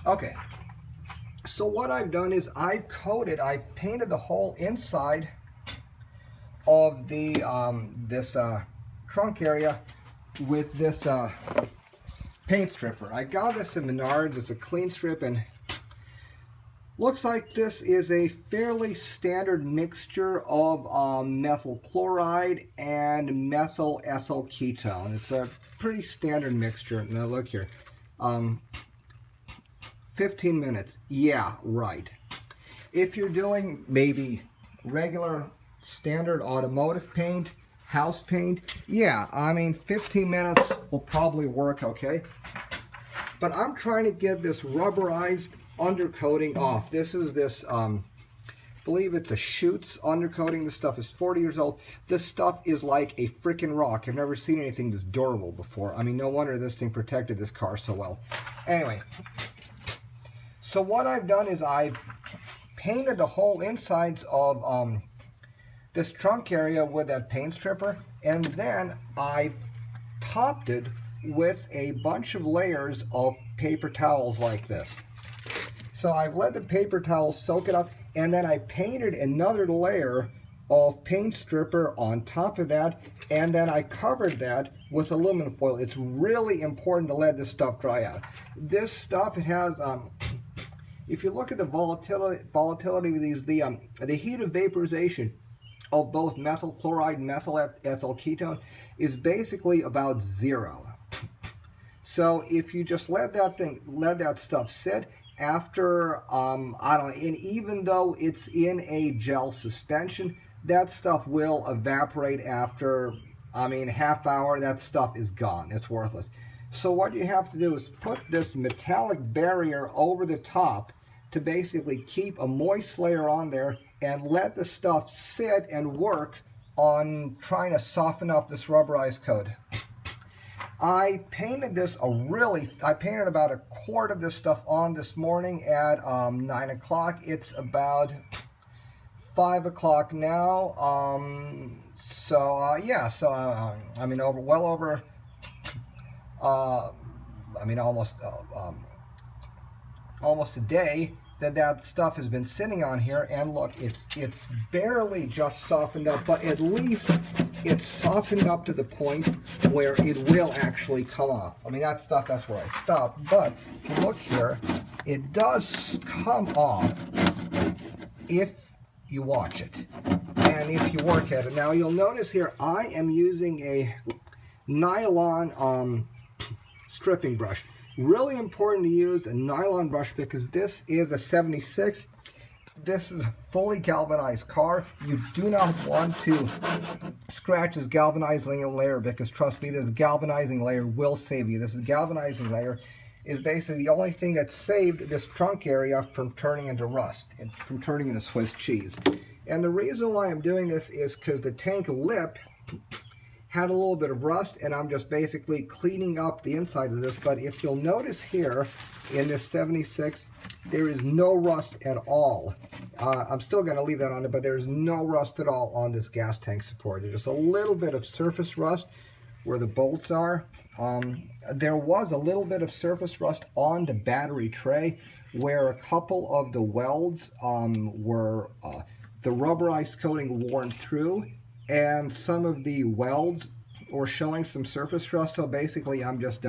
Okay, so what I've done is I've painted the whole inside of the this trunk area with this paint stripper. I got this in Menards. It's a clean strip, and looks like this is a fairly standard mixture of methyl chloride and methyl ethyl ketone. It's a pretty standard mixture. Now look here. 15 minutes. Yeah, right. If you're doing maybe regular standard automotive paint, house paint, yeah, I mean 15 minutes will probably work okay. But I'm trying to get this rubberized undercoating off. This is I believe it's a Schutz undercoating. This stuff is 40 years old. This stuff is like a freaking rock. I've never seen anything this durable before. I mean, no wonder this thing protected this car so well. Anyway, so what I've done is I've painted the whole insides of this trunk area with that paint stripper, and then I've topped it with a bunch of layers of paper towels like this. So I've let the paper towels soak it up, and then I painted another layer of paint stripper on top of that, and then I covered that with aluminum foil. It's really important to let this stuff dry out. This stuff, it has if you look at the volatility of these, the heat of vaporization of both methyl chloride and methyl ethyl ketone is basically about 0. So if you just let that stuff sit after I don't know, and even though it's in a gel suspension, that stuff will evaporate after, I mean, half hour. That stuff is gone. It's worthless. So what you have to do is put this metallic barrier over the top to basically keep a moist layer on there and let the stuff sit and work on trying to soften up this rubberized coat. I painted I painted about a quart of this stuff on this morning at 9 o'clock. It's about 5 o'clock now. Yeah, so I mean, almost a day that stuff has been sitting on here, and look, it's barely just softened up, but at least it's softened up to the point where it will actually come off. I mean, that's where I stopped, but if you look here, it does come off if you watch it and if you work at it. Now you'll notice here I am using a nylon stripping brush. Really important to use a nylon brush because this is a 76. This is a fully galvanized car. You do not want to scratch this galvanizing layer because, trust me, this galvanizing layer will save you. This galvanizing layer is basically the only thing that saved this trunk area from turning into rust and from turning into Swiss cheese. And the reason why I'm doing this is because the tank lip had a little bit of rust, and I'm just basically cleaning up the inside of this. But if you'll notice here in this 76, there is no rust at all. I'm still going to leave that on there, but there's no rust at all on this gas tank support. There's just a little bit of surface rust where the bolts are. There was a little bit of surface rust on the battery tray where a couple of the welds were the rubberized coating worn through, and some of the welds were showing some surface rust. So basically I'm just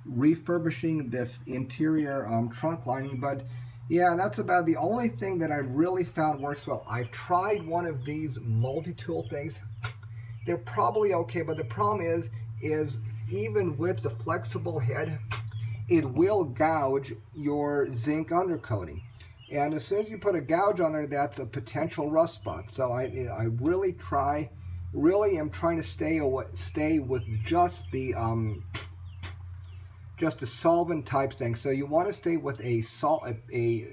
refurbishing this interior trunk lining. But yeah, that's about the only thing that I've really found works well. I've tried one of these multi-tool things. They're probably okay, but the problem is even with the flexible head, it will gouge your zinc undercoating. And as soon as you put a gouge on there, that's a potential rust spot. So I really am trying to stay with just the solvent type thing. So you want to stay with a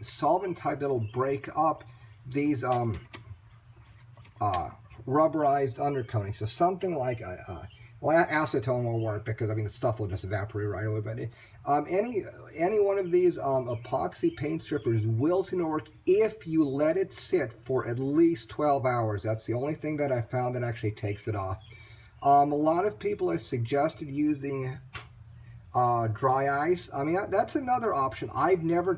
solvent type that'll break up these rubberized undercoating. So something like well, acetone will work because I mean the stuff will just evaporate right away. But any one of these epoxy paint strippers will seem to work if you let it sit for at least 12 hours. That's the only thing that I found that actually takes it off. A lot of people have suggested using dry ice. I mean, that's another option. I've never